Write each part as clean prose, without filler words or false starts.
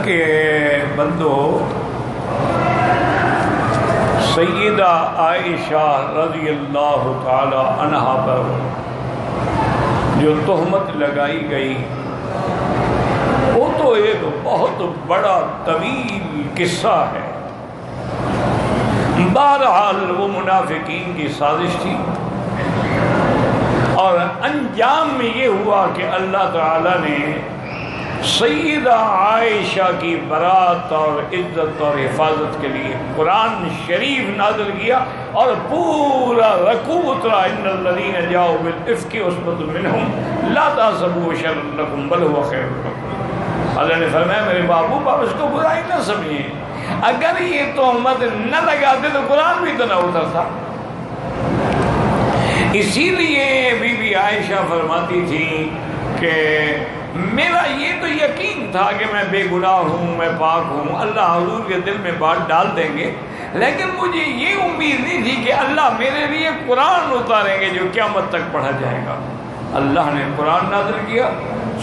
کے بندو، سیدہ عائشہ رضی اللہ تعالی عنہا پر جو تہمت لگائی گئی وہ تو ایک بہت بڑا طویل قصہ ہے۔ بہرحال وہ منافقین کی سازش تھی، اور انجام میں یہ ہوا کہ اللہ تعالیٰ نے سیدہ عائشہ کی برات اور عزت اور حفاظت کے لیے قرآن شریف نازل کیا، اور پورا رکوع اترا، ان الذین جاؤوا بالافک عصبۃ منہم لا تحسبوہ شرا لکم بل هو خیر لکم۔ اللہ نے فرمایا میرے محبوب آپ اس کو برائی نہ سمجھیں، اگر یہ تہمت نہ لگاتے تو قرآن بھی تو نہ اترتا۔ اسی لیے بی بی عائشہ فرماتی تھی کہ میرا یہ تو یقین تھا کہ میں بے گناہ ہوں، میں پاک ہوں، اللہ حضور کے دل میں بات ڈال دیں گے، لیکن مجھے یہ امید نہیں تھی کہ اللہ میرے لیے قرآن اتاریں گے جو قیامت تک پڑھا جائے گا۔ اللہ نے قرآن نازل کیا،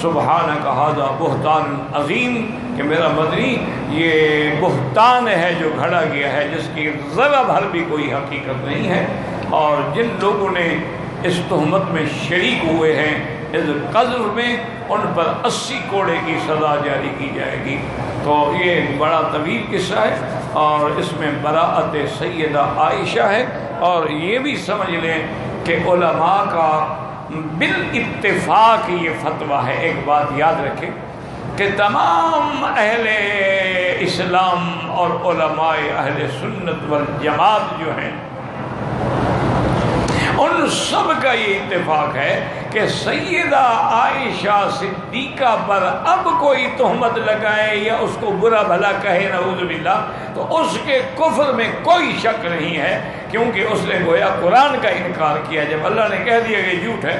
سبحانک ھذا بہتان عظیم، کہ میرا مدنی یہ بہتان ہے جو گھڑا گیا ہے جس کی ذرا بھر بھی کوئی حقیقت نہیں ہے، اور جن لوگوں نے اس تہمت میں شریک ہوئے ہیں اس قذف میں ان پر 80 کوڑے کی سزا جاری کی جائے گی۔ تو یہ بڑا طویل قصہ ہے، اور اس میں براءت سیدہ عائشہ ہے، اور یہ بھی سمجھ لیں کہ علماء کا بالاتفاق یہ فتویٰ ہے۔ ایک بات یاد رکھیں کہ تمام اہل اسلام اور علماء اہل سنت والجماعت جو ہیں ان سب کا یہ اتفاق ہے کہ سیدہ عائشہ صدیقہ پر اب کوئی تہمت لگائے یا اس کو برا بھلا کہے نعوذ باللہ تو اس کے کفر میں کوئی شک نہیں ہے، کیونکہ اس نے گویا قرآن کا انکار کیا جب اللہ نے کہہ دیا کہ جھوٹ ہے،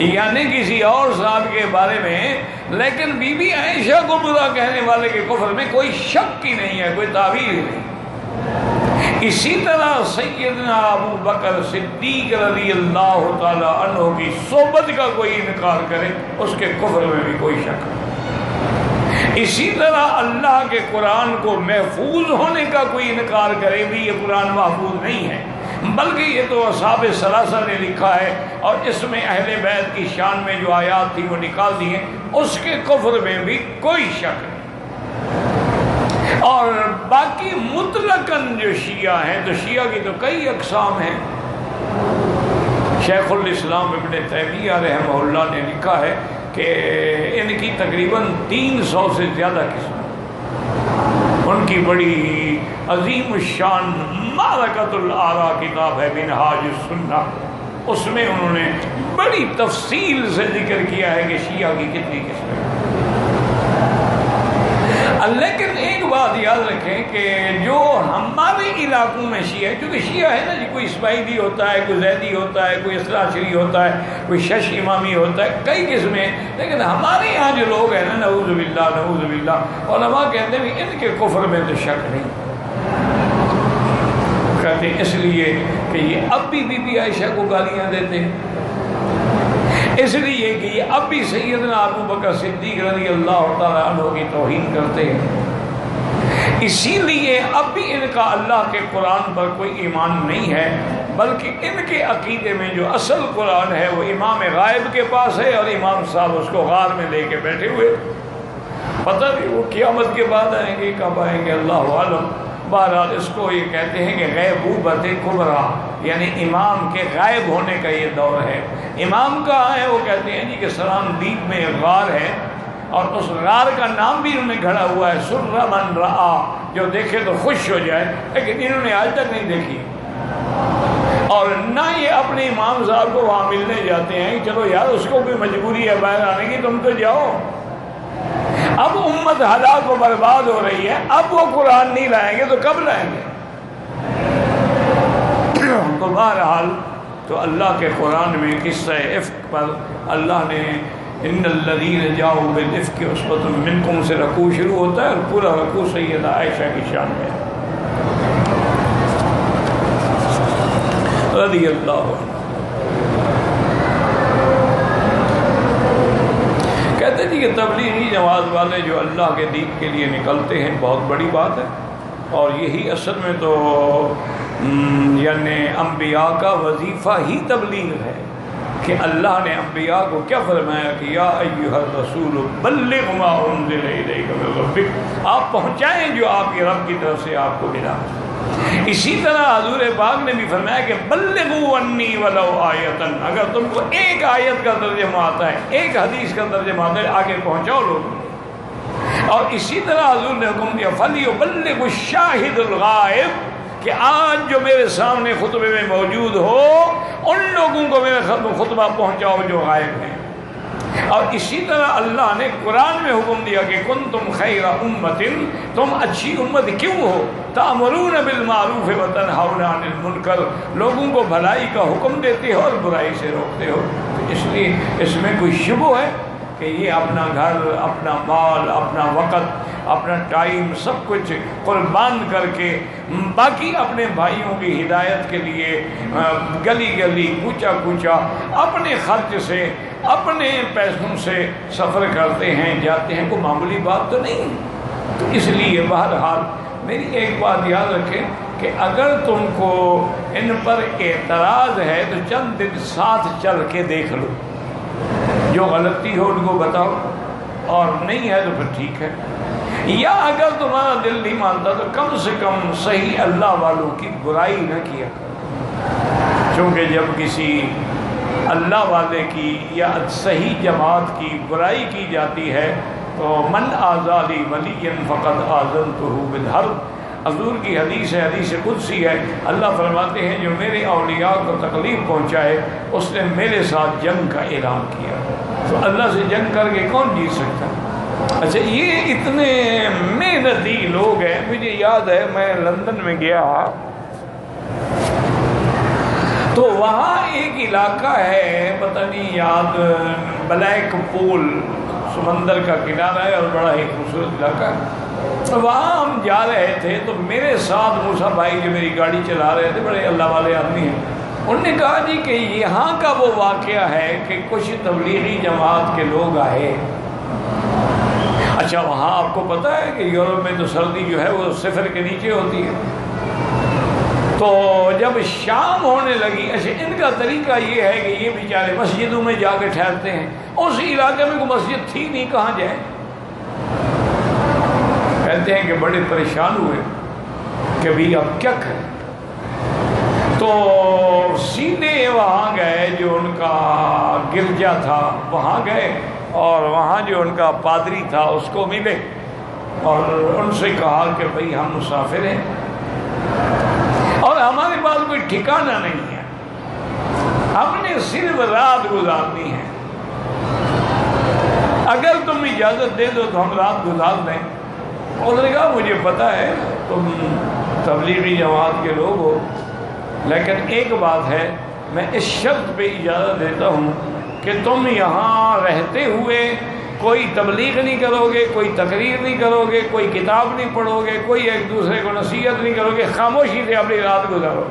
یعنی کسی اور صاحب کے بارے میں، لیکن بی بی عائشہ کو برا کہنے والے کے کفر میں کوئی شک ہی نہیں ہے، کوئی تعویل ہی نہیں۔ اسی طرح سیدنا ابو بکر صدیق رضی اللہ تعالی عنہ کی صحبت کا کوئی انکار کرے اس کے کفر میں بھی کوئی شک نہیں۔ اسی طرح اللہ کے قرآن کو محفوظ ہونے کا کوئی انکار کرے بھی یہ قرآن محفوظ نہیں ہے، بلکہ یہ تو اصحاب ثلاثہ نے لکھا ہے، اور اس میں اہل بیت کی شان میں جو آیات تھی وہ نکال دی ہیں، اس کے کفر میں بھی کوئی شک نہیں۔ اور باقی مطلقاً جو شیعہ ہیں تو شیعہ کی تو کئی اقسام ہیں۔ شیخ الاسلام ابن تیمیہ رحمہ اللہ نے لکھا ہے کہ ان کی تقریباً 300 سے زیادہ قسم، ان کی بڑی عظیم الشان معرکۃ الآراء کتاب ہے منہاج السنہ، اس میں انہوں نے بڑی تفصیل سے ذکر کیا ہے کہ شیعہ کی کتنی قسمیں۔ لیکن ایک بات یاد رکھیں کہ جو ہمارے علاقوں میں شیعہ ہے، کیونکہ شیعہ ہے نا جی، کوئی اسماعیلی ہوتا ہے، کوئی زیدی ہوتا ہے، کوئی اثناعشری ہوتا ہے، کوئی شش امامی ہوتا ہے، کئی قسمیں، لیکن ہمارے یہاں جو لوگ ہیں نا نعوذ باللہ نعوذ باللہ، علماء کہتے ہیں ان کے کفر میں تو شک نہیں، کہتے ہیں اس لیے کہ یہ اب بھی بی بی عائشہ کو گالیاں دیتے ہیں، اس لیے کہ یہ اب بھی سیدنا ابو بکر صدیق رضی اللہ تعالیٰ عنہ کی توہین کرتے ہیں، اسی لیے اب بھی ان کا اللہ کے قرآن پر کوئی ایمان نہیں ہے، بلکہ ان کے عقیدے میں جو اصل قرآن ہے وہ امام غائب کے پاس ہے، اور امام صاحب اس کو غار میں لے کے بیٹھے ہوئے، پتہ نہیں وہ قیامت کے بعد آئیں گے، کب آئیں گے اللہ عالم۔ بہرحال اس کو یہ کہتے ہیں کہ غیبوبۃ کبریٰ، یعنی امام کے غائب ہونے کا یہ دور ہے۔ امام کہاں ہے؟ وہ کہتے ہیں جی کہ سلام دیپ میں ایک غار ہے، اور اس غار کا نام بھی انہوں نے گھڑا ہوا ہے سر من رآ، جو دیکھے تو خوش ہو جائے، لیکن انہوں نے آج تک نہیں دیکھی، اور نہ یہ اپنے امام صاحب کو وہاں ملنے جاتے ہیں، چلو یار اس کو بھی مجبوری ہے باہر آنے کی، تم تو جاؤ۔ اب امت ہلاک و برباد ہو رہی ہے، اب وہ قرآن نہیں لائیں گے تو کب لائیں گے؟ تو بہرحال تو اللہ کے قرآن میں قصہ افک پر اللہ نے ان الذین جاؤوا بالافک عصبۃ منکم سے رکوع شروع ہوتا ہے، اور پورا رکوع سیدہ عائشہ کی شان میں رضی اللہ عنہ۔ کہتے جی کہ تبلیغی جماعت والے جو اللہ کے دین کے لیے نکلتے ہیں بہت بڑی بات ہے، اور یہی اصل میں تو یعنی انبیاء کا وظیفہ ہی تبلیغ ہے کہ اللہ نے انبیاء کو کیا فرمایا کہ یا ایھا الرسول بلغ ما انزل الیک من ربک، آپ پہنچائیں جو آپ کے رب کی طرف سے آپ کو ملا۔ اسی طرح حضور پاک نے بھی فرمایا کہ بلغوا انی ولو آیۃ، اگر تم کو ایک آیت کا ترجمہ آتا ہے، ایک حدیث کا ترجمہ آتا ہے، آگے پہنچاؤ لوگوں۔ اور اسی طرح حضور نے حکم دیا فلیبلغ الشاہد الغائب، کہ آج جو میرے سامنے خطبے میں موجود ہو ان لوگوں کو میرا خطبہ پہنچاؤ جو غائب ہیں۔ اور اسی طرح اللہ نے قرآن میں حکم دیا کہ کنتم خیر امت، تم اچھی امت کیوں ہو، تأمرون بالمعروف وتنہون عن المنکر، لوگوں کو بھلائی کا حکم دیتے ہو اور برائی سے روکتے ہو۔ تو اس لیے اس میں کوئی شبہ ہے کہ یہ اپنا گھر، اپنا مال، اپنا وقت، اپنا ٹائم سب کچھ قربان کر کے باقی اپنے بھائیوں کی ہدایت کے لیے گلی گلی کوچا کوچا اپنے خرچ سے اپنے پیسوں سے سفر کرتے ہیں، جاتے ہیں، کوئی معمولی بات تو نہیں۔ تو اس لیے بہرحال میری ایک بات یاد رکھیں کہ اگر تم کو ان پر اعتراض ہے تو چند دن ساتھ چل کے دیکھ لو، جو غلطی ہو ان کو بتاؤ، اور نہیں ہے تو پھر ٹھیک ہے، یا اگر تمہارا دل نہیں مانتا تو کم سے کم صحیح اللہ والوں کی برائی نہ کیا کرو، کیونکہ جب کسی اللہ والے کی یا صحیح جماعت کی برائی کی جاتی ہے تو من آذی ولی فقد آذنتہ بالحرب، حضور کی حدیث ہے، حدیث قدسی ہے، اللہ فرماتے ہیں جو میرے اولیاء کو تکلیف پہنچائے اس نے میرے ساتھ جنگ کا اعلان کیا۔ تو اللہ سے جنگ کر کے کون جیت سکتا؟ اچھا، یہ اتنے محنتی لوگ ہیں۔ مجھے یاد ہے میں لندن میں گیا تو وہاں ایک علاقہ ہے، پتہ نہیں یاد، بلیک پول، سمندر کا کنارہ ہے اور بڑا ہی خوبصورت علاقہ ہے۔ وہاں ہم جا رہے تھے تو میرے ساتھ موسیٰ بھائی جو میری گاڑی چلا رہے تھے، بڑے اللہ والے آدمی ہیں، انہوں نے کہا جی کہ یہاں کا وہ واقعہ ہے کہ کچھ تبلیغی جماعت کے لوگ آئے۔ اچھا، وہاں آپ کو پتہ ہے کہ یورپ میں تو سردی جو ہے وہ صفر کے نیچے ہوتی ہے۔ تو جب شام ہونے لگی، اچھا ان کا طریقہ یہ ہے کہ یہ بیچارے مسجدوں میں جا کے ٹھہرتے ہیں، اس علاقے میں کوئی مسجد تھی نہیں، کہاں جائیں؟ کہتے ہیں کہ بڑے پریشان ہوئے کہ بھی اب کیا کریں، تو سیدھے وہاں گئے، جو ان کا گرجا تھا وہاں گئے، اور وہاں جو ان کا پادری تھا اس کو ملے اور ان سے کہا کہ بھئی ہم مسافر ہیں اور ہمارے پاس کوئی ٹھکانہ نہیں ہے، ہم نے صرف رات گزارنی ہے، اگر تم اجازت دے دو تو ہم رات گزار دیں۔ انہوں نے کہا مجھے پتہ ہے تم تبلیغی جماعت کے لوگ ہو، لیکن ایک بات ہے، میں اس شرط پہ اجازت دیتا ہوں کہ تم یہاں رہتے ہوئے کوئی تبلیغ نہیں کرو گے، کوئی تقریر نہیں کرو گے، کوئی کتاب نہیں پڑھو گے، کوئی ایک دوسرے کو نصیحت نہیں کرو گے، خاموشی سے اپنی رات گزارو۔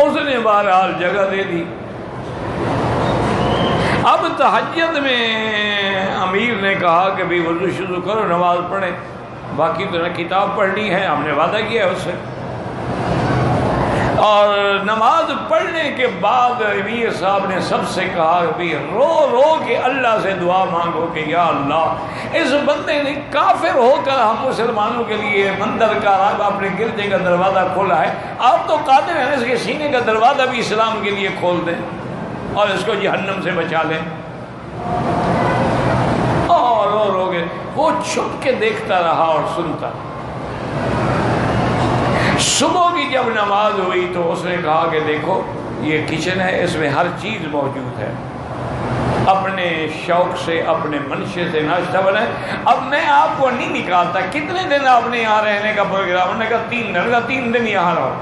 اس نے بہرحال جگہ دے دی۔ اب تہجد میں امیر نے کہا کہ بھی وضو شروع کرو، نماز پڑھیں، باقی تو نہ کتاب پڑھنی ہے، ہم نے وعدہ کیا ہے اس سے۔ اور نماز پڑھنے کے بعد امیر صاحب نے سب سے کہا کہ رو رو کے اللہ سے دعا مانگو کہ یا اللہ اس بندے نے کافر ہو کر ہم مسلمانوں کے لیے مندر کا اپنے گرجے کا دروازہ کھولا ہے، آپ تو قادر ہیں اس کے سینے کا دروازہ بھی اسلام کے لیے کھول دیں اور اس کو جہنم سے بچا لیں۔ اور رو رو کے وہ چھپ کے دیکھتا رہا اور سنتا۔ صبح کی جب نماز ہوئی تو اس نے کہا کہ دیکھو یہ کچن ہے، اس میں ہر چیز موجود ہے، اپنے شوق سے اپنے منشے سے ناشتہ بنائے، اب میں آپ کو نہیں نکالتا، کتنے دن آپ نے یہاں رہنے کا پروگرام؟ انہوں نے کہا 3 دن۔ کا 3 دن یہاں رہو۔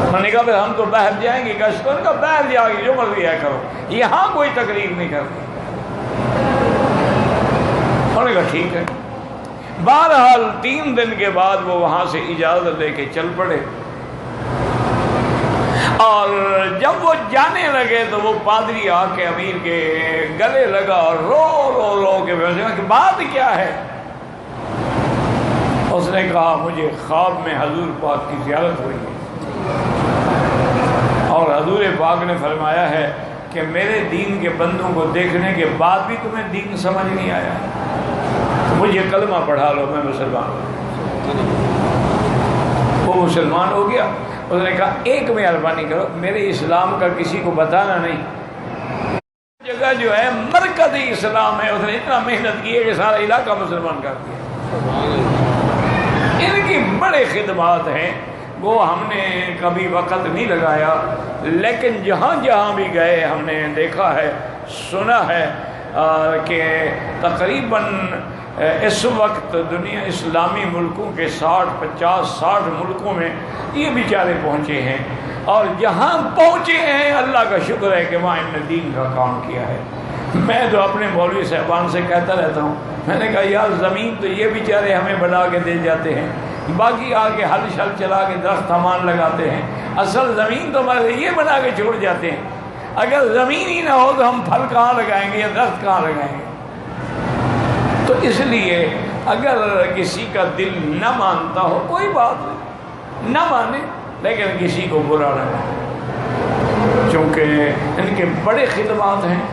انہوں نے کہا پھر ہم تو باہر جائیں گے گشت، ان کا باہر جا کے جو مرضی ہے کرو، یہاں کوئی تقریر نہیں کرتی۔ انہوں نے کہا ٹھیک ہے۔ بہرحال 3 دن کے بعد وہ وہاں سے اجازت لے کے چل پڑے۔ اور جب وہ جانے لگے تو وہ پادری آ کے امیر کے گلے لگا اور رو رو رو کے کہ بات کیا ہے؟ اس نے کہا مجھے خواب میں حضور پاک کی زیارت ہوئی ہے اور حضور پاک نے فرمایا ہے کہ میرے دین کے بندوں کو دیکھنے کے بعد بھی تمہیں دین سمجھ نہیں آیا تو مجھے کلمہ پڑھا لو، میں مسلمان ہوں۔ وہ مسلمان ہو گیا۔ اس نے کہا ایک مہربانی کرو، میرے اسلام کا کسی کو بتانا نہیں، جگہ جو ہے مرکز اسلام ہے، اس نے اتنا محنت کی ہے کہ سارا علاقہ مسلمان کر دیا۔ ان کی بڑے خدمات ہیں، وہ ہم نے کبھی وقت نہیں لگایا، لیکن جہاں جہاں بھی گئے ہم نے دیکھا ہے، سنا ہے کہ تقریباً اس وقت دنیا اسلامی ملکوں کے 60 ملکوں میں یہ بیچارے پہنچے ہیں، اور جہاں پہنچے ہیں اللہ کا شکر ہے کہ وہاں انہوں نے دین کا کام کیا ہے۔ میں تو اپنے مولوی صاحبان سے کہتا رہتا ہوں، میں نے کہا یار زمین تو یہ بیچارے ہمیں بنا کے دے جاتے ہیں، باقی آگے ہل شل چلا کے درخت امان لگاتے ہیں، اصل زمین تو ہمارے یہ بنا کے چھوڑ جاتے ہیں۔ اگر زمین ہی نہ ہو تو ہم پھل کہاں لگائیں گے یا درخت کہاں لگائیں گے؟ تو اس لیے اگر کسی کا دل نہ مانتا ہو کوئی بات نہیں، نہ مانے، لیکن کسی کو برا نہ لگے، چونکہ ان کے بڑے خدمات ہیں۔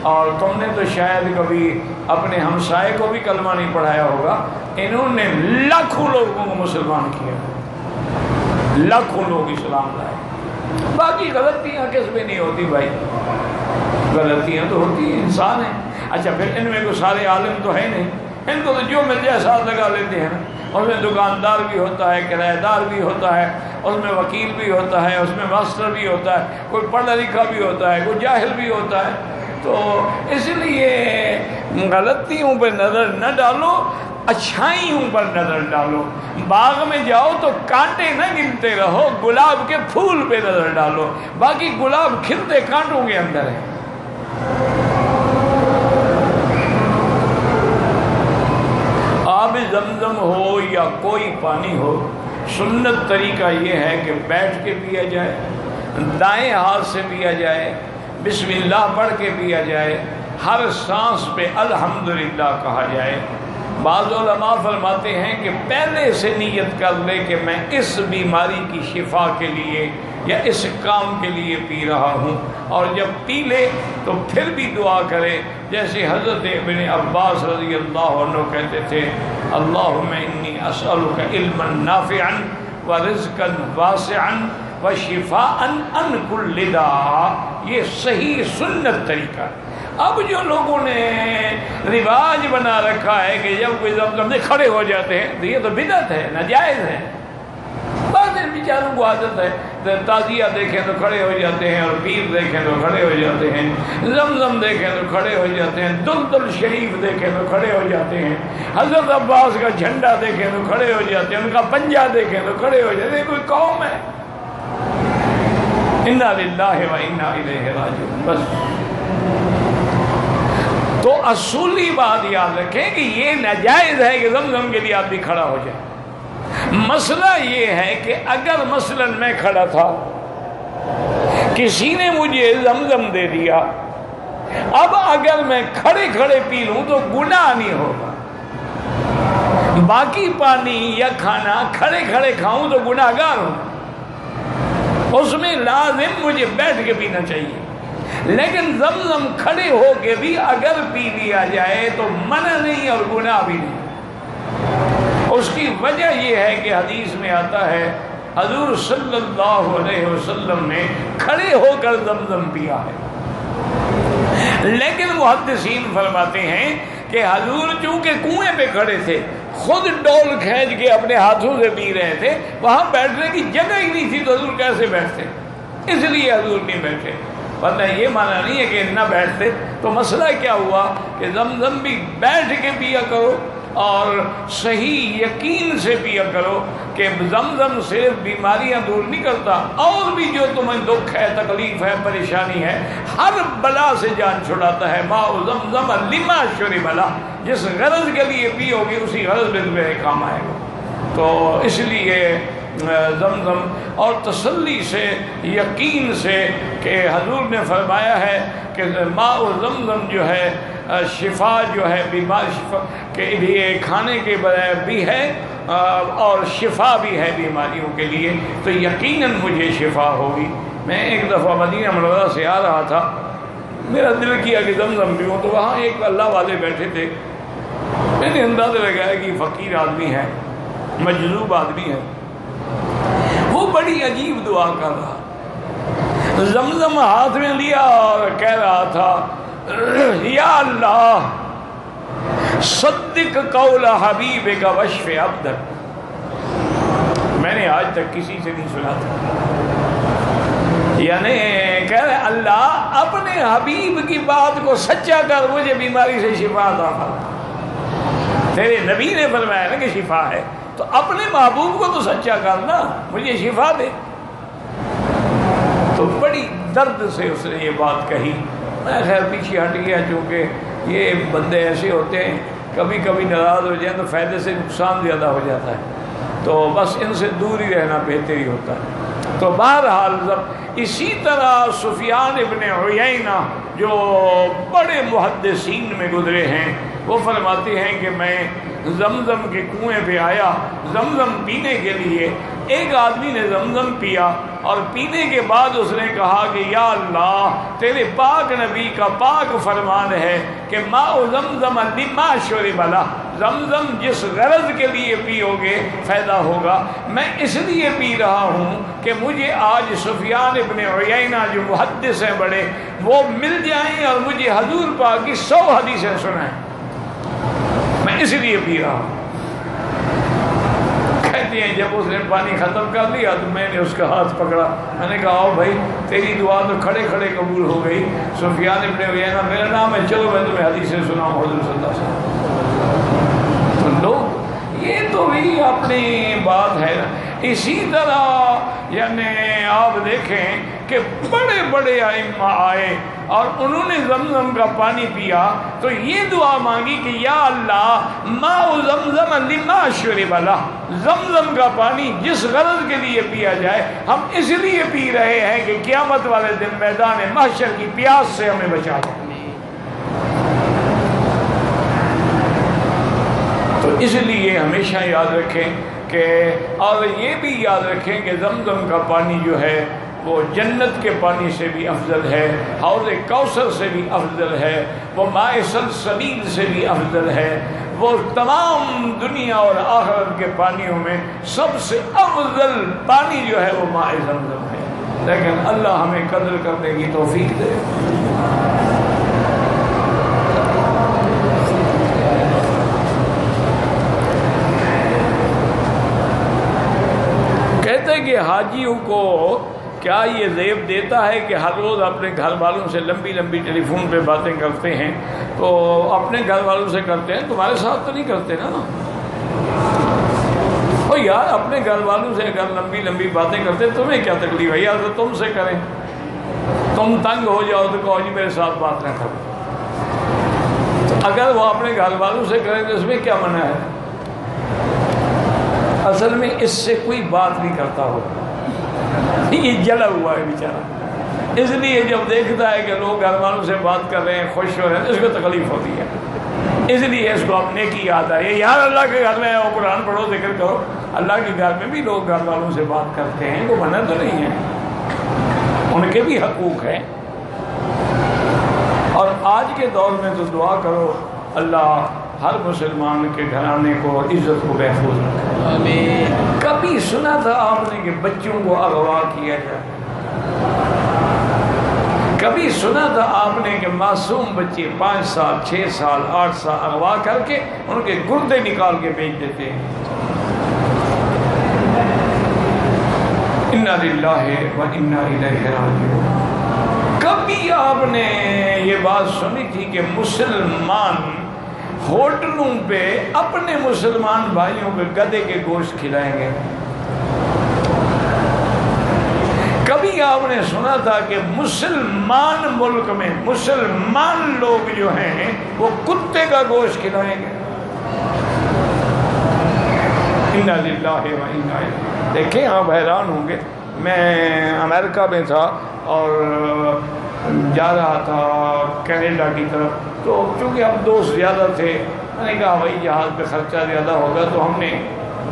اور تم نے تو شاید کبھی اپنے ہمسائے کو بھی کلمہ نہیں پڑھایا ہوگا، انہوں نے لاکھوں لوگوں کو مسلمان کیا، لاکھوں لوگ اسلام لائے۔ باقی غلطیاں کس میں نہیں ہوتی بھائی، غلطیاں تو ہوتی ہیں، انسان ہیں۔ اچھا پھر ان میں کوئی سارے عالم تو ہے نہیں، ان کو تو جو مل جائے ساتھ لگا لیتے ہیں، اس میں دکاندار بھی ہوتا ہے، کرایہ دار بھی ہوتا ہے، اس میں وکیل بھی ہوتا ہے، اس میں ماسٹر بھی ہوتا ہے، کوئی پڑھا لکھا بھی ہوتا ہے، کوئی جاہل بھی ہوتا ہے۔ تو اس لیے غلطیوں پر نظر نہ ڈالو، اچھائیوں پر نظر ڈالو۔ باغ میں جاؤ تو کانٹے نہ گنتے رہو، گلاب کے پھول پہ نظر ڈالو، باقی گلاب کھلتے کانٹوں کے اندر ہے۔ آب زمزم ہو یا کوئی پانی ہو، سنت طریقہ یہ ہے کہ بیٹھ کے پیا جائے، دائیں ہاتھ سے پیا جائے، بسم اللہ پڑھ کے پیا جائے، ہر سانس پہ الحمدللہ کہا جائے۔ بعض علماء فرماتے ہیں کہ پہلے سے نیت کر لے کہ میں اس بیماری کی شفا کے لیے یا اس کام کے لیے پی رہا ہوں، اور جب پی لے تو پھر بھی دعا کرے، جیسے حضرت ابن عباس رضی اللہ عنہ کہتے تھے، اللہم انی اسألک علما نافعا ورزقا واسعا وشفاء عن کل داء۔ یہ صحیح سنت طریقہ ہے۔ اب جو لوگوں نے رواج بنا رکھا ہے کہ جب کوئی زمزم سے کھڑے ہو جاتے ہیں تو یہ تو بدعت ہے، ناجائز ہے۔ بعض بیچاروں کو عادت ہے، تازیہ دیکھیں تو کھڑے ہو جاتے ہیں، اور پیر دیکھیں تو کھڑے ہو جاتے ہیں، زمزم دیکھیں تو کھڑے ہو جاتے ہیں، دلدل شریف دیکھیں تو کھڑے ہو جاتے ہیں، حضرت عباس کا جھنڈا دیکھیں تو کھڑے ہو جاتے ہیں، ان کا پنجہ دیکھیں تو کھڑے ہو جاتے ہیں۔ کوئی قوم ہے؟ انا للہ و انا الیہ راجعون۔ بس تو اصولی بات یاد رکھیں کہ یہ ناجائز ہے کہ زمزم کے لیے آدمی کھڑا ہو جائے۔ مسئلہ یہ ہے کہ اگر مثلا میں کھڑا تھا، کسی نے مجھے زمزم دے دیا، اب اگر میں کھڑے کھڑے پی لوں تو گناہ نہیں ہوگا، باقی پانی یا کھانا کھڑے کھڑے کھاؤں تو گناہ گار ہوں، اس میں لازم مجھے بیٹھ کے پینا چاہیے۔ لیکن زمزم کھڑے ہو کے بھی اگر پی لیا جائے تو منع نہیں اور گناہ بھی نہیں۔ اس کی وجہ یہ ہے کہ حدیث میں آتا ہے حضور صلی اللہ علیہ وسلم نے کھڑے ہو کر زمزم پیا ہے، لیکن محدثین فرماتے ہیں کہ حضور چونکہ کنویں پہ کھڑے تھے، خود ڈول کھینچ کے اپنے ہاتھوں سے پی رہے تھے، وہاں بیٹھنے کی جگہ ہی نہیں تھی تو حضور کیسے بیٹھتے؟ اس لیے حضور نہیں بیٹھے۔ ورنہ یہ معنی نہیں ہے کہ نہ بیٹھتے۔ تو مسئلہ کیا ہوا کہ زمزم بھی بیٹھ کے پیا کرو، اور صحیح یقین سے پیا کرو کہ زمزم صرف بیماریاں دور نہیں کرتا، اور بھی جو تمہیں دکھ ہے، تکلیف ہے، پریشانی ہے، ہر بلا سے جان چھڑاتا ہے۔ ماء زمزم لما شرب لہ، جس غرض کے لیے پیو گے اسی غرض میں تمہیں کام آئے گا۔ تو اس لیے زمزم اور تسلی سے، یقین سے کہ حضور نے فرمایا ہے کہ ماء زمزم جو ہے شفا جو ہے بیمار شفا کے لیے کھانے کے بجائے بھی ہے اور شفا بھی ہے بیماریوں کے لیے، تو یقیناً مجھے شفا ہوگی۔ میں ایک دفعہ مدینہ منورہ سے آ رہا تھا، میرا دل کیا کہ زمزم پیوں، تو وہاں ایک اللہ والے بیٹھے تھے، میں نے اندازہ لگایا کہ فقیر آدمی ہے، مجذوب آدمی ہے، وہ بڑی عجیب دعا کر رہا، زمزم ہاتھ میں لیا اور کہہ رہا تھا یا اللہ صدق قول حبیبک واشف عبدک۔ میں نے آج تک کسی سے نہیں سنا تھا، یعنی کہہ رہے اللہ اپنے حبیب کی بات کو سچا کر، مجھے بیماری سے شفا عطا فرما۔ تیرے نبی نے فرمایا نا کہ شفا ہے، تو اپنے محبوب کو تو سچا کرنا، مجھے شفا دے۔ تو بڑی درد سے اس نے یہ بات کہی، میں خیر پیچھے ہٹ گیا، چونکہ یہ بندے ایسے ہوتے ہیں کبھی کبھی ناراض ہو جائیں تو فائدے سے نقصان زیادہ ہو جاتا ہے، تو بس ان سے دور ہی رہنا بہتر ہی ہوتا ہے۔ تو بہرحال اسی طرح سفیان ابن عیینہ جو بڑے محدثین میں گزرے ہیں، وہ فرماتے ہیں کہ میں زمزم کے کنویں پہ آیا زمزم پینے کے لیے، ایک آدمی نے زمزم پیا اور پینے کے بعد اس نے کہا کہ یا اللہ تیرے پاک نبی کا پاک فرمان ہے کہ ماء زمزم لما شرب لہ، زمزم جس غرض کے لیے پیو گے فائدہ ہوگا، میں اس لیے پی رہا ہوں کہ مجھے آج سفیان ابن عیینہ جو محدث ہیں بڑے، وہ مل جائیں اور مجھے حضور پاک کی 100 حدیثیں سنائیں، میں اس لیے پی رہا ہوں۔ کہتے ہیں جب اس نے پانی ختم کر لیا تو میں نے اس کا ہاتھ پکڑا، میں نے کہا آؤ بھائی تیری دعا تو کھڑے کھڑے قبول ہو گئی، سفیان ابن عیینہ میرا نام ہے، چلو میں تمہیں حدیثیں سناؤں حضور صلی اللہ علیہ وسلم۔ تو لوگ یہ تو بھی اپنی بات ہے نا۔ اسی طرح یعنی آپ دیکھیں کہ بڑے بڑے ائمہ آئے اور انہوں نے زمزم کا پانی پیا تو یہ دعا مانگی کہ یا اللہ ماء زمزم لما شرب لہ، زمزم کا پانی جس غرض کے لیے پیا جائے ہم اس لیے پی رہے ہیں کہ قیامت والے دن میدان محشر کی پیاس سے ہمیں بچا جائے۔ تو اس لیے ہمیشہ یاد رکھیں کہ، اور یہ بھی یاد رکھیں کہ زمزم کا پانی جو ہے وہ جنت کے پانی سے بھی افضل ہے، حوض کوثر سے بھی افضل ہے، وہ ماء سلسبیل سے بھی افضل ہے، وہ تمام دنیا اور آخرت کے پانیوں میں سب سے افضل پانی جو ہے وہ ماء زمزم ہے۔ لیکن اللہ ہمیں قدر کرنے کی توفیق دے۔ کہتے ہیں کہ حاجیوں کو کیا یہ زیب دیتا ہے کہ ہر روز اپنے گھر والوں سے لمبی لمبی ٹیلی فون پہ باتیں کرتے ہیں، تو اپنے گھر والوں سے کرتے ہیں، تمہارے ساتھ تو نہیں کرتے نا؟ او یار اپنے گھر والوں سے اگر لمبی لمبی باتیں کرتے تمہیں کیا تکلیف ہے یار، تو تم سے کریں، تم تنگ ہو جاؤ تو کہو جی میرے ساتھ بات نہ کرو۔ تو اگر وہ اپنے گھر والوں سے کریں تو اس میں کیا منع ہے؟ اصل میں اس سے کوئی بات نہیں کرتا ہو، یہ جلا ہوا ہے بیچارہ، اس لیے جب دیکھتا ہے کہ لوگ گھر والوں سے بات کر رہے ہیں خوش ہو رہے ہیں اس کو تکلیف ہوتی ہے، اس لیے اس کو اپنے کی یاد آئی یار اللہ کے گھر میں وہ قرآن پڑھو ذکر کرو۔ اللہ کے گھر میں بھی لوگ گھر والوں سے بات کرتے ہیں، وہ منع تو نہیں ہے، ان کے بھی حقوق ہیں۔ اور آج کے دور میں تو دعا کرو اللہ ہر مسلمان کے گھرانے کو عزت کو محفوظ رکھے۔ آمین۔ کبھی سنا تھا آپ نے کہ بچوں کو اغوا کیا جائے؟ کبھی سنا تھا آپ نے کہ معصوم بچے 5 سال 6 سال 8 سال اغوا کر کے ان کے گردے نکال کے بیچ دیتے ہیں؟ انا للہ و انا الیہ راجعون۔ کبھی آپ نے یہ بات سنی تھی کہ مسلمان ہوٹلوں پہ اپنے مسلمان بھائیوں کے گدھے کے گوشت کھلائیں گے؟ کبھی آپ نے سنا تھا کہ مسلمان ملک میں مسلمان لوگ جو ہیں وہ کتے کا گوشت کھلائیں گے؟ انا للہ و انا الیہ۔ دیکھیں آپ حیران ہوں گے، میں امریکہ میں تھا اور جا رہا تھا کینیڈا کی طرف، تو چونکہ ہم دوست زیادہ تھے، میں نے کہا بھائی جہاز پہ خرچہ زیادہ ہوگا تو ہم نے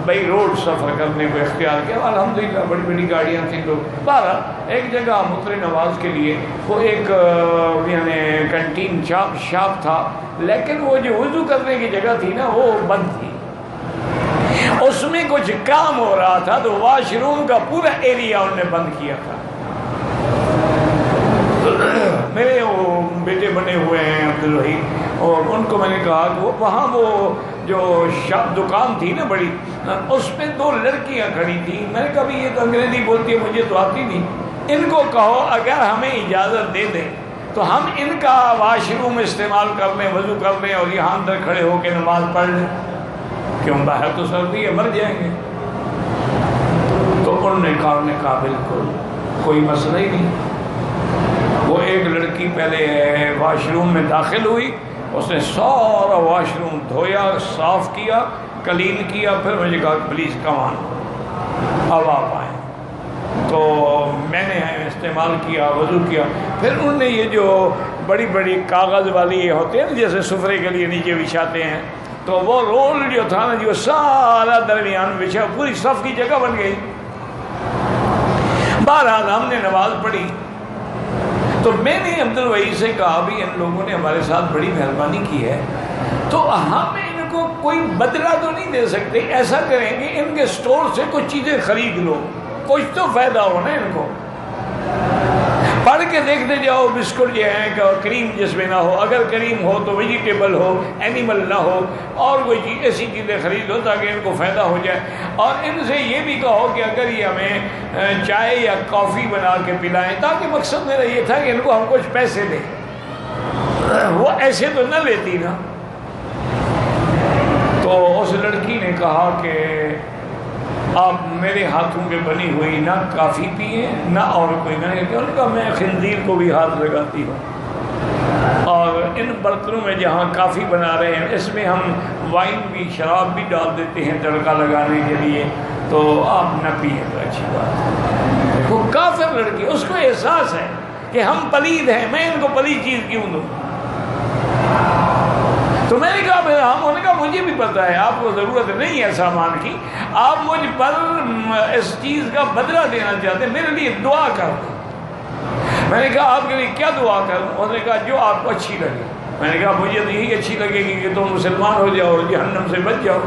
بائی روڈ سفر کرنے کو اختیار کیا۔ الحمدللہ بڑی بڑی گاڑیاں تھیں، تو بہرحال ایک جگہ ہم اترے نماز کے لیے، وہ ایک یعنی کنٹین شاپ تھا، لیکن وہ جو وضو کرنے کی جگہ تھی نا وہ بند تھی، اس میں کچھ کام ہو رہا تھا، تو واش روم کا پورا ایریا انہوں نے بند کیا تھا۔ میرے وہ بیٹے بنے ہوئے ہیں عبدالوحید، اور ان کو میں نے کہا کہ وہاں وہ جو دکان تھی نا بڑی، اس میں 2 لڑکیاں کھڑی تھیں۔ میں نے کہا بھی یہ تو انگریزی بولتی ہے، مجھے تو آتی نہیں، ان کو کہو اگر ہمیں اجازت دے دیں تو ہم ان کا واش روم استعمال کر لیں، وضو کر لیں، اور یہاں اندر کھڑے ہو کے نماز پڑھ لیں، کیوں باہر تو سردی ہے، مر جائیں گے۔ تو انہوں نے کہا بالکل کوئی مسئلہ ہی نہیں۔ وہ ایک لڑکی پہلے واش روم میں داخل ہوئی، اس نے سارا واش روم دھویا، صاف کیا، کلین کیا، پھر مجھے کہا پلیز کم آن، اب آپ آئیں۔ تو میں نے استعمال کیا، وضو کیا، پھر انہوں نے یہ جو بڑی بڑی کاغذ والی یہ ہوتے ہیں جیسے سفرے کے لیے نیچے بچھاتے ہیں، تو وہ رول جو تھا نا جو سارا درمیان میں بچھا، پوری صف کی جگہ بن گئی۔ بہرحال ہم نے نماز پڑھی، تو میں نے عبدالوحید سے کہا بھی ان لوگوں نے ہمارے ساتھ بڑی مہربانی کی ہے، تو ہم ان کو کوئی بدلہ تو نہیں دے سکتے، ایسا کریں گے ان کے سٹور سے کچھ چیزیں خرید لو، کچھ تو فائدہ ہونا ان کو۔ پڑھ کے دیکھتے جاؤ، بسکٹ جو ہے کہ کریم جس میں نہ ہو، اگر کریم ہو تو ویجیٹیبل ہو، اینیمل نہ ہو، اور کوئی چیز ایسی چیزیں خرید لو تاکہ ان کو فائدہ ہو جائے۔ اور ان سے یہ بھی کہو کہ اگر یہ ہمیں چائے یا کافی بنا کے پلائیں، تاکہ مقصد میرا یہ تھا کہ ان کو ہم کچھ پیسے دیں، وہ ایسے تو نہ لیتی نا۔ تو اس لڑکی نے کہا کہ آپ میرے ہاتھوں کے بنی ہوئی نہ کافی پیئے نہ اور کوئی نہ، انہوں نے کہا میں خنزیر کو بھی ہاتھ لگاتی ہوں، اور ان برتنوں میں جہاں کافی بنا رہے ہیں اس میں ہم وائن بھی، شراب بھی ڈال دیتے ہیں تڑکا لگانے کے لیے، تو آپ نہ پیئے تو اچھی بات ہے۔ دیکھو کافر لڑکی، اس کو احساس ہے کہ ہم پلید ہیں، میں ان کو پلید چیز کیوں دوں؟ تو میں نے کہا انہوں نے کہا مجھے بھی پتہ ہے آپ کو ضرورت نہیں ہے سامان کی، آپ مجھ پر اس چیز کا بدلہ دینا چاہتے ہیں، میرے لیے دعا کر دو۔ میں نے کہا آپ کے لیے کیا دعا کروں؟ انہوں نے کہا جو آپ کو اچھی لگے۔ میں نے کہا مجھے تو یہی اچھی لگے گی کہ تم مسلمان ہو جاؤ اور جہنم سے بچ جاؤ،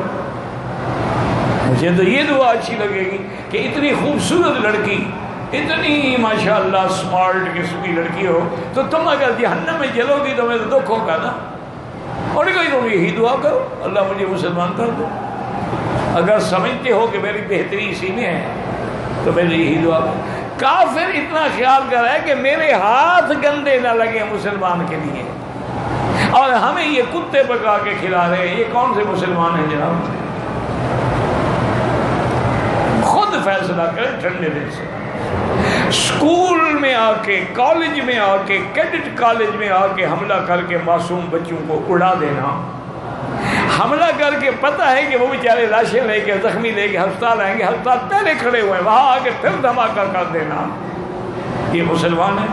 مجھے تو یہ دعا اچھی لگے گی کہ اتنی خوبصورت لڑکی، اتنی ماشاءاللہ سمارٹ قسم کی لڑکی ہو، تو تم اگر جہنم میں جلو گی تو میں تو دکھ ہوگا نا۔ اور کوئی تم یہی دعا کرو اللہ مجھے مسلمان کر دو، اگر سمجھتے ہو کہ میری بہتری اسی میں ہے تو میری یہی دعا کرو۔ کافر اتنا خیال کر رہا ہے کہ میرے ہاتھ گندے نہ لگے مسلمان کے لیے، اور ہمیں یہ کتے پکا کے کھلا رہے ہیں، یہ کون سے مسلمان ہیں جناب؟ خود فیصلہ کریں ٹھنڈے دل سے۔ اسکول میں آ کے، کالج میں آ کے، کیڈٹ کالج میں آ کے حملہ کر کے معصوم بچوں کو اڑا دینا، حملہ کر کے پتہ ہے کہ وہ بیچارے لاشیں لے کے، زخمی لے کے ہسپتال آئیں گے، ہسپتال پہلے کھڑے ہوئے ہیں، وہاں آ کے پھر دھماکہ کر دینا، یہ مسلمان ہے؟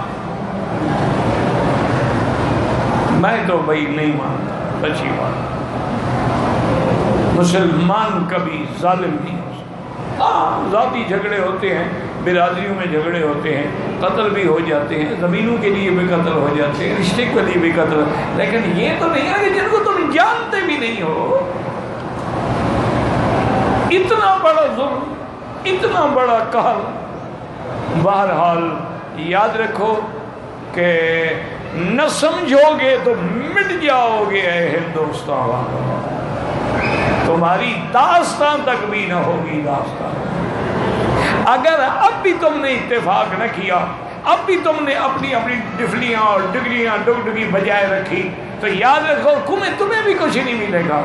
میں تو بھائی نہیں مانتا، اچھی بات، مسلمان کبھی ظالم نہیں ہو سکتا۔ ہاں ذاتی جھگڑے ہوتے ہیں، برادریوں میں جھگڑے ہوتے ہیں، قتل بھی ہو جاتے ہیں، زمینوں کے لیے بھی قتل ہو جاتے ہیں، رشتے کے لیے بھی قتل، لیکن یہ تو نہیں ہے کہ جن کو تم جانتے بھی نہیں ہو، اتنا بڑا ظلم، اتنا بڑا قہر۔ بہرحال یاد رکھو کہ نہ سمجھو گے تو مٹ جاؤ گے اے ہندوستان والوں، تمہاری داستان تک بھی نہ ہوگی داستان۔ اگر اب بھی تم نے اتفاق نہ کیا، اب بھی تم نے اپنی اپنی ڈفلیاں اور ڈگریاں ڈگڈگی بجائے رکھی، تو یاد رکھو تمہیں بھی کچھ نہیں ملے گا۔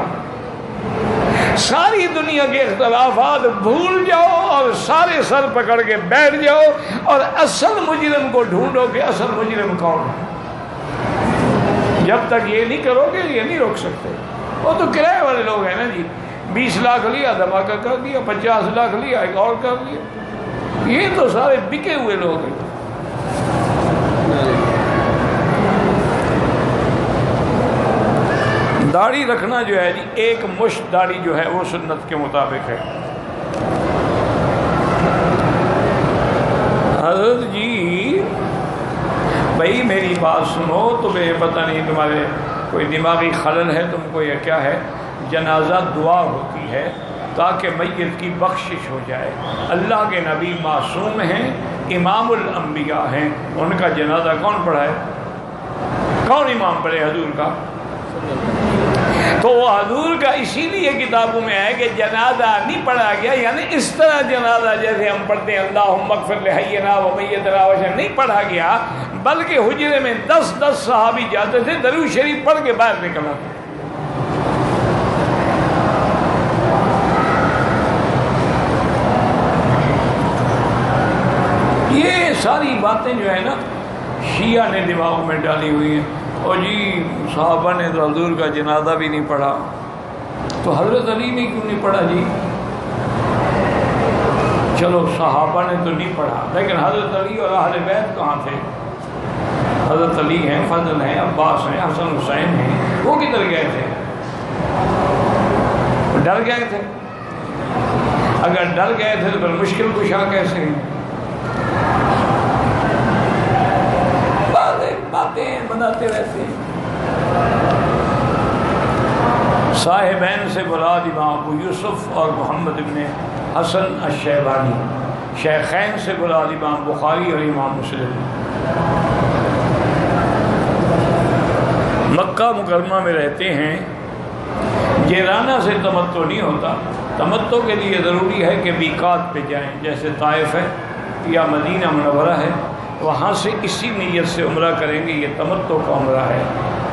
ساری دنیا کے اختلافات بھول جاؤ اور سارے سر پکڑ کے بیٹھ جاؤ اور اصل مجرم کو ڈھونڈو کہ اصل مجرم کون ہے۔ جب تک یہ نہیں کرو گے یہ نہیں روک سکتے۔ وہ تو کرائے والے لوگ ہیں نا جی، 20 لاکھ لیا دھماکہ کر دیا، 50 لاکھ لیا ایک اور کر دیا۔ یہ تو سارے بکے ہوئے لوگ ہیں۔ داڑھی رکھنا جو ہے جی، ایک مشت داڑھی جو ہے وہ سنت کے مطابق ہے۔ حضرت جی بھائی میری بات سنو، تمہیں پتہ نہیں تمہارے کوئی دماغی خلل ہے تم کو یا کیا ہے، جنازہ دعا ہوتی ہے تاکہ میت کی بخشش ہو جائے۔ اللہ کے نبی معصوم ہیں، امام الانبیاء ہیں، ان کا جنازہ کون پڑھائے؟ کون امام پڑھے؟ حضور کا۔ تو وہ حضور کا اسی لیے کتابوں میں ہے کہ جنازہ نہیں پڑھا گیا، یعنی اس طرح جنازہ جیسے ہم پڑھتے ہیں اللہم اغفر لحینا و میتنا وشن، نہیں پڑھا گیا، بلکہ حجرے میں 10 صحابی جاتے تھے، درود شریف پڑھ کے باہر نکل آتے۔ یہ ساری باتیں جو ہے نا شیعہ نے دماغ میں ڈالی ہوئی ہیں۔ اور جی صحابہ نے تو حضور کا جنازہ بھی نہیں پڑھا، تو حضرت علی نے کیوں نہیں پڑھا جی؟ چلو صحابہ نے تو نہیں پڑھا، لیکن حضرت علی اور اہل بیت کہاں تھے؟ حضرت علی ہیں، فضل ہیں، عباس ہیں، حسن حسین ہیں، وہ کدھر گئے تھے؟ ڈر گئے تھے؟ اگر ڈر گئے تھے تو پھر مشکل کشا کیسے ہیں؟ باتیں بناتے رہتے ہیں۔ صاحبین سے مراد امام ابو یوسف اور محمد ابن حسن الشیبانی، شیخین سے مراد امام بخاری اور امام مسلم۔ مکہ مکرمہ میں رہتے ہیں، جیرانہ سے تمتع نہیں ہوتا، تمتع کے لیے ضروری ہے کہ میقات پہ جائیں، جیسے طائف ہے یا مدینہ منورہ ہے، وہاں سے اسی نیت سے عمرہ کریں گے، یہ تمتع کا عمرہ ہے۔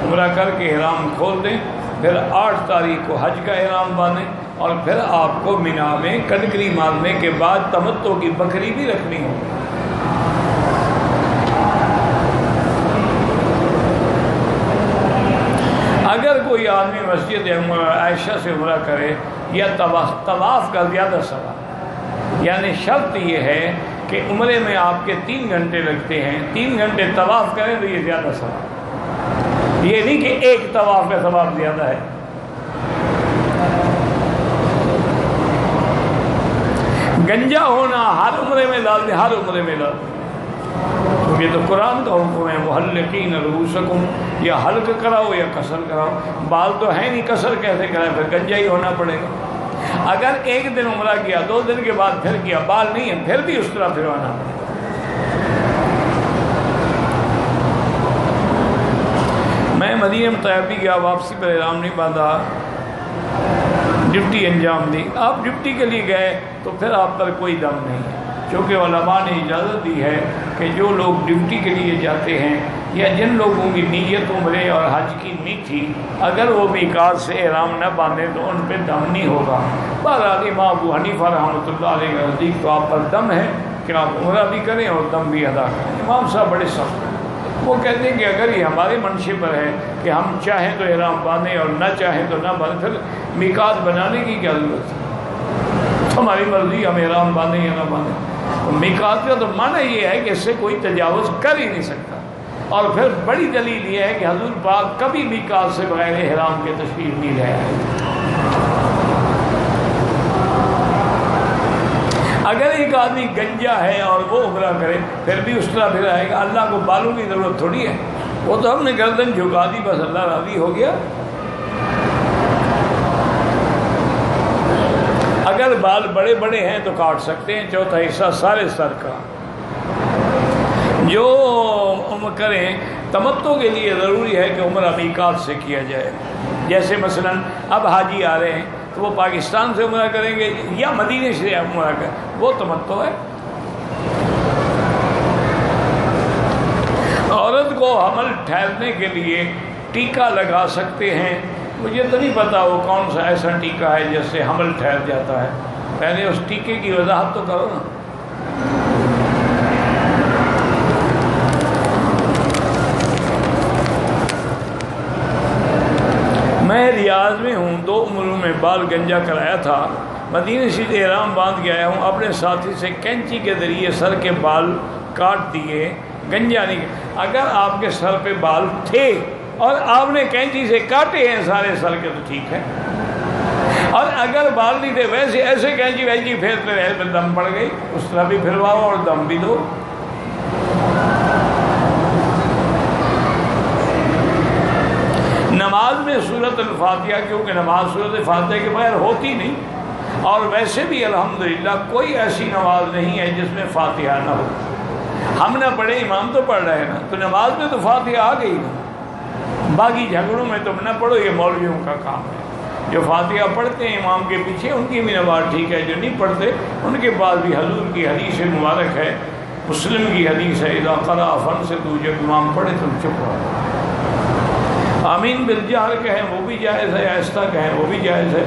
عمرہ کر کے احرام کھول دیں، پھر 8 تاریخ کو حج کا احرام باندھیں، اور پھر آپ کو مینا میں کنکری مارنے کے بعد تمتع کی بکری بھی رکھنی ہوگی۔ اگر کوئی آدمی مسجد عائشہ سے عمرہ کرے یا طواف کا زیادہ ثواب، یعنی شرط یہ ہے کہ عمرے میں آپ کے 3 گھنٹے لگتے ہیں، 3 گھنٹے طواف کریں تو یہ زیادہ ثواب، یہ نہیں کہ ایک طواف کا ثواب زیادہ ہے۔ گنجا ہونا ہر عمرے میں لازم، ہر عمرے میں لازم، کیونکہ تو قرآن کا حکم ہے محلقین رؤوسکم، یا حلق کراؤ یا قصر کراؤ، بال تو ہے نہیں، قصر کیسے کریں؟ پھر گنجا ہی ہونا پڑے گا۔ اگر ایک دن عمرہ کیا، 2 دن کے بعد پھر کیا، بال نہیں ہے، پھر بھی اس طرح پھروانا پڑے گا۔ میں مدینہ طیبہ گیا، واپسی پر احرام نہیں باندھا، ڈیوٹی انجام دی۔ آپ ڈیوٹی کے لیے گئے تو پھر آپ پر کوئی دم نہیں ہے، چونکہ علماء نے اجازت دی ہے کہ جو لوگ ڈیوٹی کے لیے جاتے ہیں یا جن لوگوں کی نیت عمرے اور حج کی نہیں تھی، اگر وہ میقات سے احرام نہ باندھیں تو ان پہ دم نہیں ہوگا۔ بہرحال امام ابو حنیفہ رحمۃ اللہ علیہ کے نزدیک تو آپ پر دم ہے کہ آپ عمرہ بھی کریں اور دم بھی ادا کریں۔ امام صاحب بڑے سخت ہیں، وہ کہتے ہیں کہ اگر یہ ہمارے منشے پر ہے کہ ہم چاہیں تو احرام باندھیں اور نہ چاہیں تو نہ باندھیں، پھر میقات بنانے کی کیا ضرورت ہے؟ ہماری مرضی، ہم احرام باندھیں یا نہ باندھیں۔ تو میقات کا تو معنی یہ ہے کہ اس سے کوئی تجاوز کر ہی نہیں سکتا۔ اور پھر بڑی دلیل یہ ہے کہ حضور پاک کبھی میقات سے بغیر احرام کے تشریف نہیں لے آئے۔ اگر ایک آدمی گنجا ہے اور وہ عمرہ کرے پھر بھی اس طرح پھر آئے گا، اللہ کو بالوں کی ضرورت تھوڑی ہے، وہ تو ہم نے گردن جھکا دی، بس اللہ راضی ہو گیا۔ اگر بال بڑے بڑے ہیں تو کاٹ سکتے ہیں، چوتھا حصہ سارے سر کا۔ جو عمرہ کریں، تمتع کے لیے ضروری ہے کہ عمرہ میقات سے کیا جائے۔ جیسے مثلا اب حاجی آ رہے ہیں تو وہ پاکستان سے عمرہ کریں گے یا مدینے سے عمرہ کریں، وہ تمتع ہے۔ عورت کو حمل ٹھہرنے کے لیے ٹیکا لگا سکتے ہیں، مجھے تو نہیں پتا وہ کون سا ایسا ٹیکا ہے جس سے حمل ٹھہر جاتا ہے، پہلے اس ٹیکے کی وضاحت تو کرو نا۔ میں میں ریاض میں ہوں، 2 عمروں میں بال گنجا کرایا تھا، مدینہ سے احرام باندھ کے آیا ہوں، اپنے ساتھی سے کینچی کے ذریعے سر کے بال کاٹ دیے، گنجا نہیں۔ اگر آپ کے سر پہ بال تھے اور آپ نے کینچی سے کاٹے ہیں سارے سر کے تو ٹھیک ہے، اور اگر بال نہیں تھے ویسے ایسے کینچی وینچی پھیرتے رہے تو دم پڑ گئی، اس طرح بھی پھرواؤ اور دم بھی دو۔ نماز میں سورۃ الفاتحہ، کیونکہ نماز سورۃ فاتحہ کے بغیر ہوتی نہیں، اور ویسے بھی الحمدللہ کوئی ایسی نماز نہیں ہے جس میں فاتحہ نہ ہو۔ ہم نہ پڑھے، امام تو پڑھ رہے ہیں نا، تو نماز میں تو فاتحہ آ گئی نا۔ باقی جھگڑوں میں تم نہ پڑھو، یہ مولویوں کا کام ہے۔ جو فاتحہ پڑھتے ہیں امام کے پیچھے ان کی بھی نماز ٹھیک ہے، جو نہیں پڑھتے ان کے پاس بھی حضور کی حدیث مبارک ہے، مسلم کی حدیث ہے، اذا قرأ فانصتوا، جب امام پڑھے تم چپ رہو۔ آمین بالجہر کہیں وہ بھی جائز ہے، آہستہ کہیں وہ بھی جائز ہے،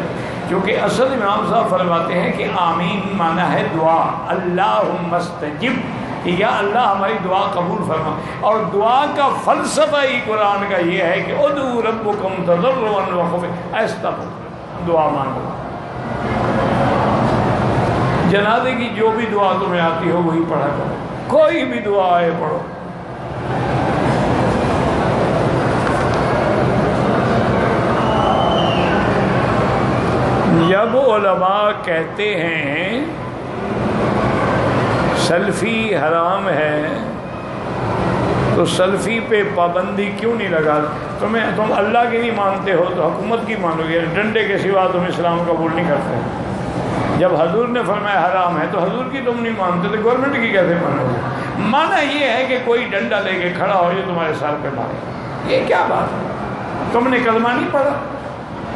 کیونکہ اصل امام صاحب فرماتے ہیں کہ آمین معنی ہے دعا، اللہم استجب، یا اللہ ہماری دعا قبول فرما۔ اور دعا کا فلسفہ ہی قرآن کا یہ ہے کہ ادعوا ربکم تضرعا وخفیہ، آہستہ دعا مانگو۔ جنازے کی جو بھی دعا تمہیں آتی ہو وہی پڑھا کرو، کوئی بھی دعا آئے پڑھو۔ جب علماء کہتے ہیں سیلفی حرام ہے تو سیلفی پہ پابندی کیوں نہیں لگا؟ تم اللہ کی نہیں مانتے ہو تو حکومت کی مانو گے؟ ڈنڈے کے سوا تم اسلام قبول نہیں کرتے۔ جب حضور نے فرمایا حرام ہے تو حضور کی تم نہیں مانتے تو گورنمنٹ کی کیسے مانو گے؟ مانا یہ ہے کہ کوئی ڈنڈا لے کے کھڑا ہو جو تمہارے سر پہ مارے، یہ کیا بات ہے؟ تم نے کلمہ نہیں پڑھا؟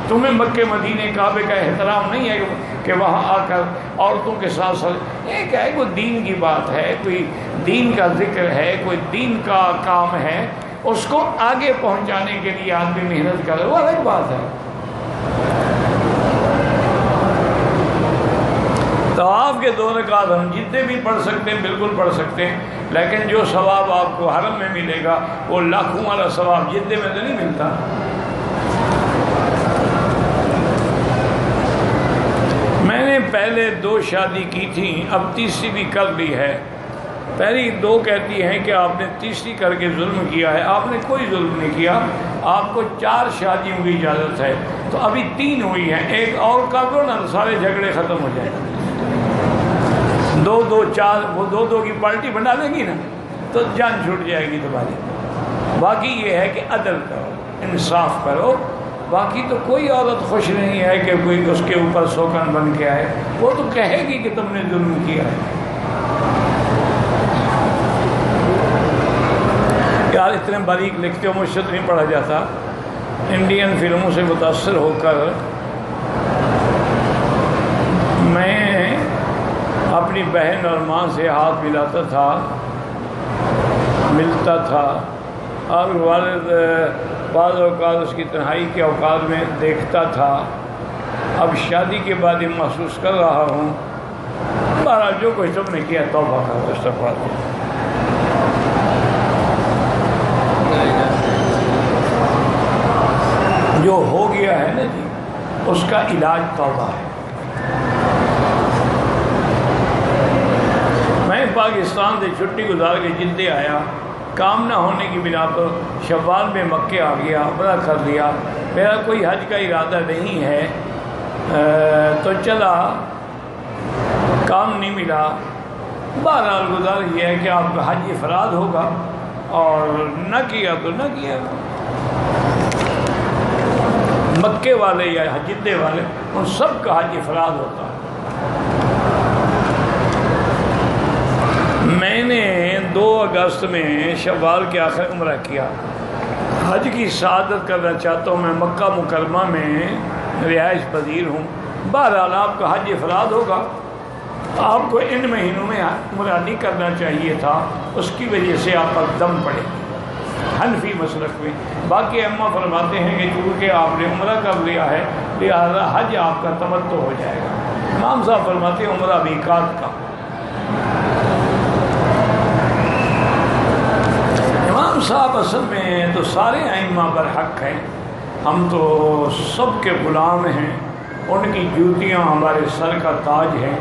تمہیں مکے مدینے کعبے کا احترام نہیں ہے کہ وہاں آ کر عورتوں کے ساتھ ساتھ یہ کیا ہے؟ کوئی دین کی بات ہے، کوئی دین کا ذکر ہے، کوئی دین کا کام ہے، اس کو آگے پہنچانے کے لیے آدمی محنت کرے، وہ الگ بات ہے۔ طواف کے 2 رکعت ہم جتنے بھی پڑھ سکتے ہیں بالکل پڑھ سکتے ہیں، لیکن جو ثواب آپ کو حرم میں ملے گا وہ لاکھوں والا ثواب جدے میں تو نہیں ملتا۔ میں نے پہلے 2 شادی کی تھیں، اب تیسری بھی کر لی ہے۔ پہلی 2 کہتی ہیں کہ آپ نے تیسری کر کے ظلم کیا ہے، آپ نے کوئی ظلم نہیں کیا، آپ کو 4 شادیوں کی اجازت ہے، تو ابھی 3 ہوئی ہیں، ایک اور کر دو نا سارے جھگڑے ختم ہو جائیں۔ 2 2 4 وہ 2 2 کی پارٹی بنا لیں گی نا تو جان چھوٹ جائے گی تمہاری۔ باقی یہ ہے کہ عدل کرو، انصاف کرو، باقی تو کوئی عورت خوش نہیں ہے کہ کوئی اس کے اوپر سوکن بن کے آئے، وہ تو کہے گی کہ تم نے ظلم کیا ہے۔ یار اتنے باریک لکھتے ہو، مجھ سے تو نہیں پڑھا جاتا۔ انڈین فلموں سے متاثر ہو کر میں اپنی بہن اور ماں سے ہاتھ ملاتا تھا، ملتا تھا، اور والد بعض اوقات اس کی تنہائی کے اوقات میں دیکھتا تھا۔ اب شادی کے بعد یہ محسوس کر رہا ہوں، بہرحال جو کچھ تم نے کیا توبہ کرو، استغفار کرو۔ جو ہو گیا ہے نا جی، اس کا علاج توبہ ہے۔ میں پاکستان سے چھٹی گزار کے جدے آیا، کام نہ ہونے کی بنا پر شوال میں مکے آ گیا، عمرہ کر لیا، میرا کوئی حج کا ارادہ نہیں ہے، تو چلا، کام نہیں ملا۔ بہرحال گزارش یہ ہے کہ آپ کا حج افراد ہوگا، اور نہ کیا تو نہ کیا۔ مکے والے یا جدے والے ان سب کا حج افراد ہوتا ہے۔ میں نے 2 اگست میں شوال کے آخر عمرہ کیا۔ حج کی سعادت کرنا چاہتا ہوں، میں مکہ مکرمہ میں رہائش پذیر ہوں۔ بہرحال آپ کا حج افراد ہوگا، آپ کو ان مہینوں میں عمرہ نہیں کرنا چاہیے تھا، اس کی وجہ سے آپ پر دم پڑے گی حنفی مسلک میں۔ باقی اماں فرماتے ہیں کہ چونکہ آپ نے عمرہ کر لیا ہے لہذا حج آپ کا تمتع ہو جائے گا۔ امام صاحب فرماتے ہیں عمرہ میقات کا۔ امام صاحب اصل میں تو سارے ائمہ پر حق ہیں، ہم تو سب کے غلام ہیں، ان کی جوتیاں ہمارے سر کا تاج ہیں،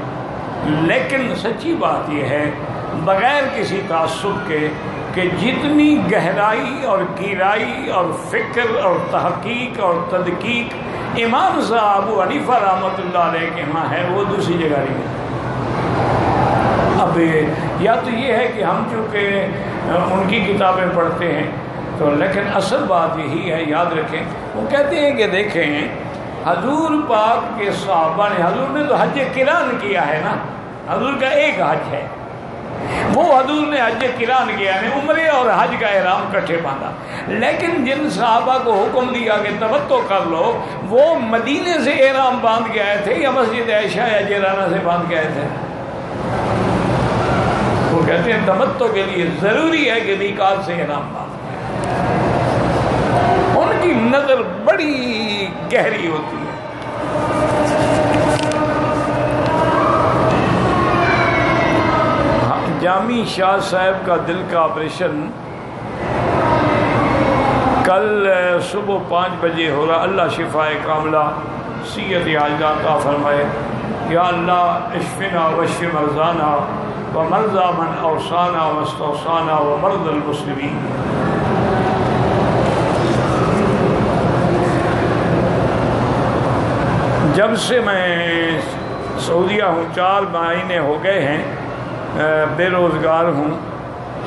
لیکن سچی بات یہ ہے بغیر کسی تعصب کے کہ جتنی گہرائی اور گہرائی اور فکر اور تحقیق اور تدقیق امام صاحب ابو حنیفہ رحمۃ اللہ علیہ کے ہاں ہے وہ دوسری جگہ نہیں ہے۔ اب یا تو یہ ہے کہ ہم چونکہ ان کی کتابیں پڑھتے ہیں تو، لیکن اصل بات یہی ہے، یاد رکھیں وہ کہتے ہیں کہ دیکھیں حضور پاک کے صحابہ نے، حضور نے تو حج قران کیا ہے نا، حضور کا ایک حج ہے، وہ حضور نے حج قران کیا ہے، عمرے اور حج کا احرام کٹھے باندھا، لیکن جن صحابہ کو حکم دیا کہ تمتع کر لو وہ مدینے سے احرام باندھ کے آئے تھے یا مسجد عائشہ یا جیرانہ سے باندھ کے آئے تھے؟ وہ کہتے ہیں تمتع کے لیے ضروری ہے کہ میقات سے احرام باندھ۔ ان کی نظر بڑی گہری ہوتی ہے۔ جامی شاہ صاحب کا دل کا آپریشن کل صبح 5 بجے ہو رہا، اللہ شفائے کاملہ صحت عاجلہ عطا فرمائے، یا اللہ اشفنا واشف مرضانا ومرضى من اوصانا واستوصانا ومرضى المسلمین۔ جب سے میں سعودیہ ہوں 4 مہینے ہو گئے ہیں، بے روزگار ہوں،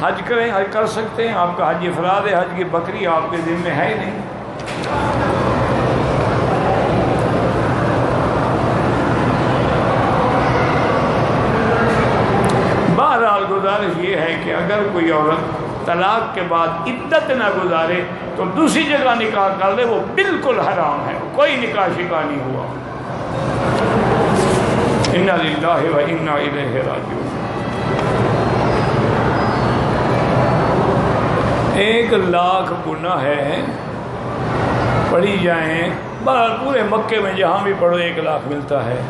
حج کریں، حج کر سکتے ہیں، آپ کا حج افراد ہے، حج کی بکری آپ کے ذمہ ہے ہی نہیں۔ بہرحال گزارش یہ ہے کہ اگر کوئی عورت طلاق کے بعد عدت نہ گزارے تو دوسری جگہ نکاح کر لے، وہ بالکل حرام ہے، کوئی نکاح شکا نہیں ہوا۔ انا للہ و انا الیہ راجعون۔ 1,00,000 گناہ ہے، پڑھی جائیں، بہرحال پورے مکے میں جہاں بھی پڑھو 1,00,000 ملتا ہے۔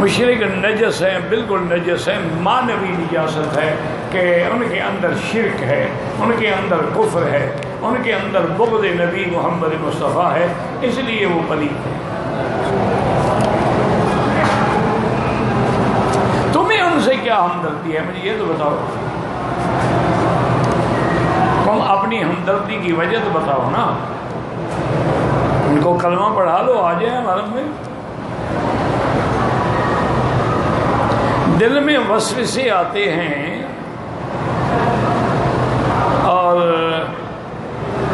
مشرک نجس ہیں، بالکل نجس ہیں، معنوی نجاست ہے کہ ان کے اندر شرک ہے، ان کے اندر کفر ہے، ان کے اندر بغض نبی محمد مصطفیٰ ہے، اس لیے وہ پلید ہے۔ تمہیں ان سے کیا ہمدردی ہے مجھے یہ تو بتاؤ، تم اپنی ہمدردی کی وجہ تو بتاؤ نا۔ ان کو کلمہ پڑھا لو، آ جائیں ہمارے میں۔ دل میں وسوسے آتے ہیں اور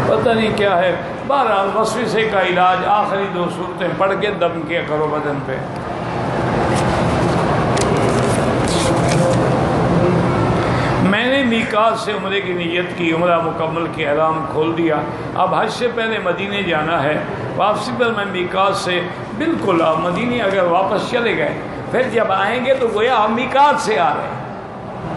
پتہ نہیں کیا ہے، بہرحال وسوسے کا علاج آخری 2 صورتیں پڑھ کے دم کیا کرو بدن پہ۔ میں نے میقات سے عمرے کی نیت کی، عمرہ مکمل کی، احرام کھول دیا، اب حج سے پہلے مدینے جانا ہے، واپسی پر میں میقات سے بالکل اب مدینے اگر واپس چلے گئے پھر جب آئیں گے تو گویا ہم میقات سے آ رہے ہیں،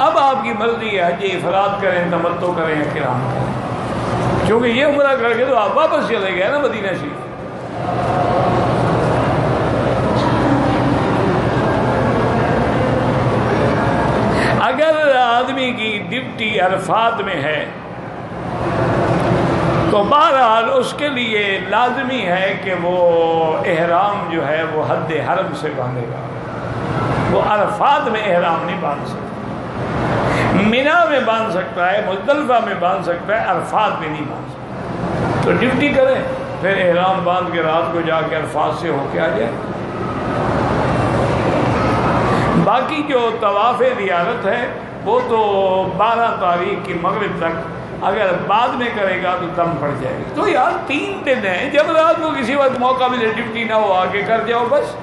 اب آپ کی مرضی ہے حج افراد کریں، تمتع کریں یا قران کریں، کیونکہ یہ عمرہ کر کے تو آپ واپس چلے گئے نا مدینہ شریف۔ اگر آدمی کی ڈیوٹی عرفات میں ہے تو بہرحال اس کے لیے لازمی ہے کہ وہ احرام جو ہے وہ حد حرم سے باندھے گا، وہ عرفات میں احرام نہیں باندھ سکتا، مینا میں باندھ سکتا ہے، مزدلفہ میں باندھ سکتا ہے، عرفات میں نہیں باندھ سکتا۔ تو ڈیوٹی کرے، پھر احرام باندھ کے رات کو جا کے عرفات سے ہو کے آ جائے۔ باقی جو طواف زیارت ہے وہ تو 12 تاریخ کی مغرب تک اگر بعد میں کرے گا تو دم پڑ جائے گا۔ تو یار 3 دن ہیں، جب رات کو کسی وقت موقع ملے ڈیوٹی نہ ہو آگے کر جاؤ، بس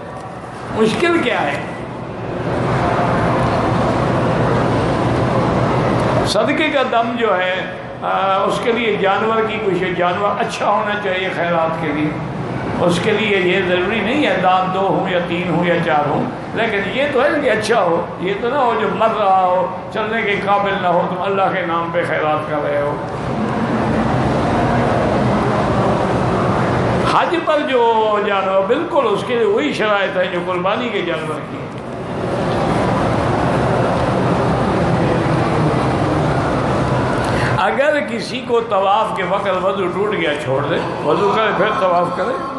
مشکل کیا ہے۔ صدقے کا دم جو ہے اس کے لیے جانور کی کوشش، جانور اچھا ہونا چاہیے خیرات کے لیے، اس کے لیے یہ ضروری نہیں ہے دانت 2 ہوں یا 3 ہوں یا 4 ہوں، لیکن یہ تو ہے کہ اچھا ہو، یہ تو نہ ہو جو مر رہا ہو، چلنے کے قابل نہ ہو، تم اللہ کے نام پہ خیرات کر رہے ہو۔ حج پر جو جانور بالکل اس کے لیے وہی شرائط ہے جو قربانی کے جانور کی ہے۔ اگر کسی کو طواف کے وقت وضو ٹوٹ گیا چھوڑ دے، وضو کرے پھر طواف کرے۔